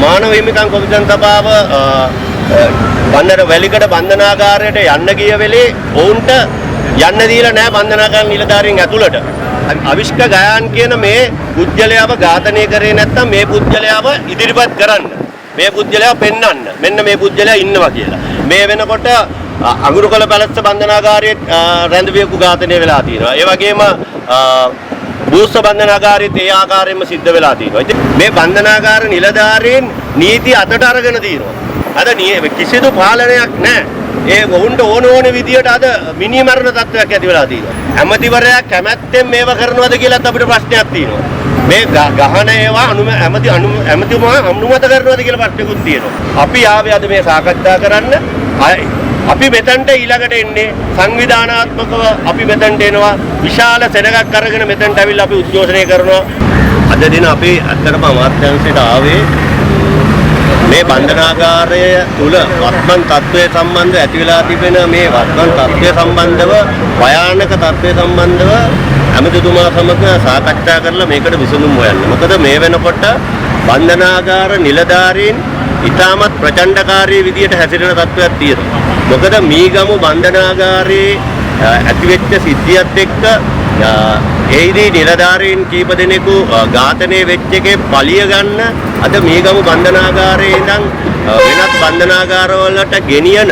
මානව හිමිකම් කොමිෂන් සභාව බන්දර වැලිකඩ බන්ධනාගාරයට යන්න ගිය වෙලේ ඔවුන්ට යන්න දීලා නැහැ බන්ධනාගාර නිලධාරීන් ඇතුළට. අවිෂ්ක ගයාන් කියන මේ පුජ්‍යලයාව ඝාතනය කරේ නැත්නම් මේ පුජ්‍යලයාව ඉදිරිපත් කරන්න. මේ පුජ්‍යලයාව පෙන්වන්න. මෙන්න මේ පුජ්‍යලයා ඉන්නවා කියලා. මේ වෙනකොට අඟුරුකල පැලස්ස බන්ධනාගාරයේ රැඳවියෙකු ඝාතනය වෙලා තියෙනවා. ඒ වගේම බූස්ස බන්ධනාගාරයේත් ඒ ආකාරයෙන්ම සිද්ධ වෙලා තියෙනවා. ඉතින් මේ බන්ධනාගාර නිලධාරීන් නීති අතට අරගෙන තියෙනවා. අද කිසිදු පාලනයක් නැහැ. ඒ වුන්ට ඕන විදියට අද මිනි මරණ තත්ත්වයක් ඇති වෙලා තියෙනවා. ඇමතිවරයා කැමැත්තෙන් මේව කරනවද කියලාත් අපිට ප්‍රශ්නයක් තියෙනවා. මේ ගහන ඒවා ඇමතිතුමා අනුමත කරනවද කියලා ප්‍රශ්නකුත් තියෙනවා. අපි ආවේ අද මේ සාකච්ඡා කරන්න. අපි මෙතනට ඊළඟට එන්නේ සංවිධානාත්මකව අපි මෙතනට එනවා. විශාල සෙනගක් අරගෙන මෙතනට ඇවිල්ලා අපි උද්ඝෝෂණය කරනවා. අද දින අපි අත්‍තරම අමාත්‍යාංශයට ආවේ මේ බන්ධනාගාරය තුල වත්මන් තත්ත්වය සම්බන්ධව ඇති වෙලා තිබෙන මේ වත්මන් තත්ත්වය සම්බන්ධව භයානක තත්ත්වය සම්බන්ධව ඇමතිතුමා සමග සාකච්ඡා කරලා මේකට විසඳුම් හොයන්න. මොකද මේ වෙනකොට බන්ධනාගාර නිලධාරීන් ඉතාමත් ප්‍රචණ්ඩකාරී විදියට හැසිරෙන තත්ත්වයක් තියෙනවා. මොකද මීගමු බන්ධනාගාරයේ ඇතිවෙච්ච සිද්ධියත් එක්ක ඒදී නිලධාරීන් කීප දෙනෙකු ඝාතනය වෙච්ච එකේ පලිය ගන්න අද මීගමු බන්ධනාගාරයේ ඉඳන් වෙනත් බන්ධනාගාරවලට ගෙනියන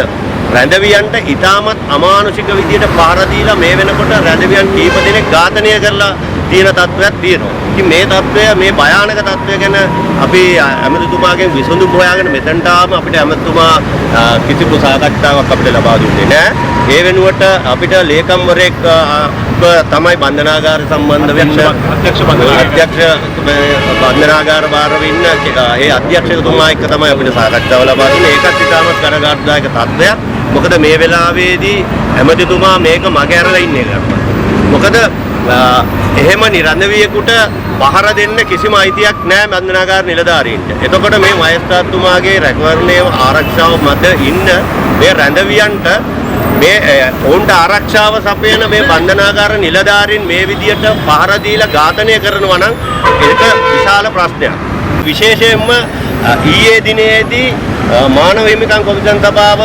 රැඳවියන්ට ඉතාමත් අමානුෂික විදියට පහර දීලා මේ වෙනකොට රැඳවියන් කීප දෙනෙක් ඝාතනය කරලා තියෙන තත්ත්වයක් තියෙනවා. ඉතින් මේ තත්ත්වය මේ භයානක තත්ත්වය ගැන අපි ඇමතිතුමාගෙන් විසඳුම් හොයාගෙන මෙතනට ආවම අපිට ඇමතිතුමා කිසිදු සාකච්ඡාවක් අපිට ලබා දුන්නේ නැහැ. ඒ වෙනුවට අපිට ලේකම්වරයෙක් තමයි බන්ධනාගාර සම්බන්ධ වෙච්ච අධ්‍යක්ෂ බන්ධනාගාර භාරව ඉන්න ඒ අධ්‍යක්ෂකතුමා එක්ක තමයි අපිට සාකච්ඡාව ලබා දුන්නේ. ඒකත් ඉතාමත් කරගාටුදායක තත්ත්වයක්. මොකද මේ වෙලාවේදී ඇමතිතුමා මේක මගහැරලා ඉන්නේ කරනවා. මොකද එහෙම නිරන්දවියෙකුට පහර දෙන්න කිසිම අයිතියක් නැහැ බන්ධනාගාර නිලධාරීන්ට. එතකොට මේ මහේස්ත්‍රාත්තුමාගේ රැකවරණය ආරක්ෂාව මත ඉන්න මේ රැඳවියන්ට මේ ඔවුන්ට ආරක්ෂාව සපයන මේ බන්ධනාගාර නිලධාරීන් මේ විදියට පහර දීලා ඝාතනය කරනවා නම් ඒක විශාල ප්‍රශ්නයක්. විශේෂයෙන්ම ඊයේ දිනේදී මානව හිමිකම් කොමිෂන් සභාව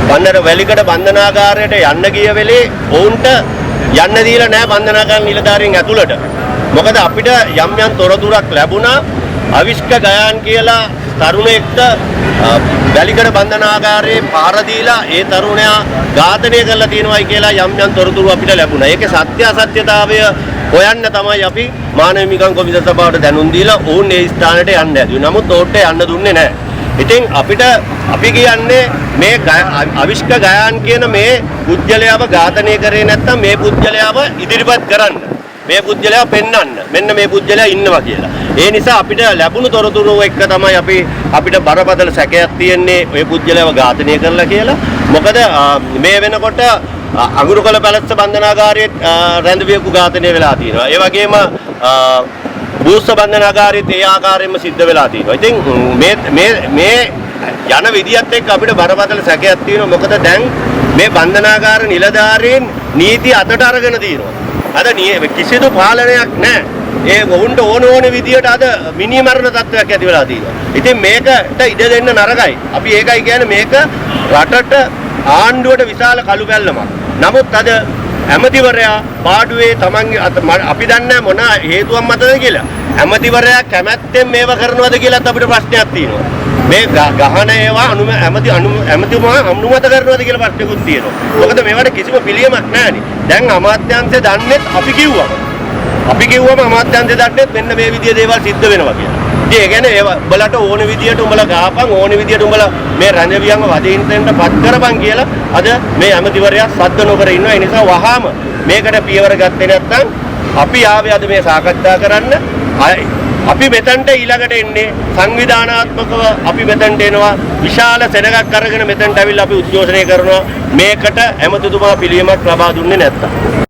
බන්දර වැලිකඩ බන්ධනාගාරයට යන්න ගිය වෙලේ ඔවුන්ට යන්න දීලා නැහැ බන්ධනාගාර නිලධාරීන් ඇතුළට. මොකද අපිට යම් තොරතුරක් ලැබුණා අවිෂ්ක ගයාන් කියලා තරුණයෙක්ට වැලිකඩ බන්ධනාගාරයේ පාර දීලා ඒ තරුණයා ඝාතනය කරලා තියෙනවායි කියලා යම් තොරතුරු අපිට ලැබුණා. ඒකේ සත්‍ය අසත්‍යතාවය හොයන්න තමයි අපි මානව හිමිකම් කොමිෂන් සභාවට දැනුම් දීලා ඔවුන් ඒ ස්ථානයට යන්න ඇදුවේ. නමුත් ඔවුන්ට යන්න දුන්නේ නැහැ. ඉතින් අපි කියන්නේ මේ අවිෂ්ක ගයාන් කියන මේ පුජ්‍යලයාව ඝාතනය කරේ නැත්නම් මේ පුජ්‍යලයාව ඉදිරිපත් කරන්න. මේ පුජ්‍යලයාව පෙන්වන්න. මෙන්න මේ පුජ්‍යලයා ඉන්නවා කියලා. ඒ නිසා අපිට ලැබුණු තොරතුරු එක්ක තමයි අපිට බරපතල සැකයක් තියෙන්නේ මේ පුජ්‍යලයාව ඝාතනය කරලා කියලා. මොකද මේ වෙනකොට අඟුරුකල පැලස්ස බන්ධනාගාරයේ රැඳවියෙකු ඝාතනය වෙලා තියෙනවා. ඒ වගේම බූස්ස බන්ධනාගාරයේත් ඒ ආකාරයෙන්ම සිද්ධ වෙලා තියෙනවා. ඉතින් මේ යන විදියත් එක්ක අපිට බරපතල සැකයක් තියෙනවා. මොකද දැන් මේ බන්ධනාගාර නිලධාරීන් නීති අතට අරගෙන තියෙනවා. අද කිසිදු පාලනයක් නැහැ. ඒ වුන්ට ඕන විදියට අද මිනි මරණ තත්ත්වයක් ඇති වෙලා තියෙනවා. ඉතින් මේකට ඉඩ දෙන්න නරකයි. අපි ඒකයි කියන්නේ මේක රටට ආණ්ඩුවට විශාල කළු බැල්ලමක්. නමුත් අද ඇමතිවරයා පාඩුවේ තමන්ගේ අපි දන්නේ මොන හේතුවක් මතද කියලා. ඇමතිවරයා කැමැත්තෙන් මේව කරනවද කියලාත් අපිට ප්‍රශ්නයක් තියෙනවා. මේ ගහන ඒවා ඇමතිතුමා අනුමත කරනවද කියලා ප්‍රශ්නකුත් තියෙනවා. මොකද මේවට කිසිම පිළියමක් නැහැනේ. දැන් අමාත්‍යාංශය දන්නේ අපි කිව්වම අමාත්‍යාංශය දන්නේ මෙන්න මේ විදිය දේවල් සිද්ධ වෙනවා කියලා. ඉතින් ඒ කියන්නේ උඹලට ඕන විදියට උඹලා ගහපන් ඕන විදියට උඹලා මේ රැඳවියන්ව වදින්ටෙන්ට පත් කරපන් කියලා අද මේ ඇමතිවරයා සද්ද නොකර ඉන්නවා. ඒ නිසා වහාම මේකට පියවර ගත්තේ නැත්නම් අපි ආවේ අද මේ සාකච්ඡා කරන්න. අපි මෙතනට ඊළඟට එන්නේ සංවිධානාත්මකව අපි මෙතනට එනවා. විශාල සෙනගක් අරගෙන මෙතනට ඇවිල්ලා අපි උද්ඝෝෂණය කරනවා. මේකට ඇමතිතුමා පිළියමක් ලබා දුන්නේ නැත්තම්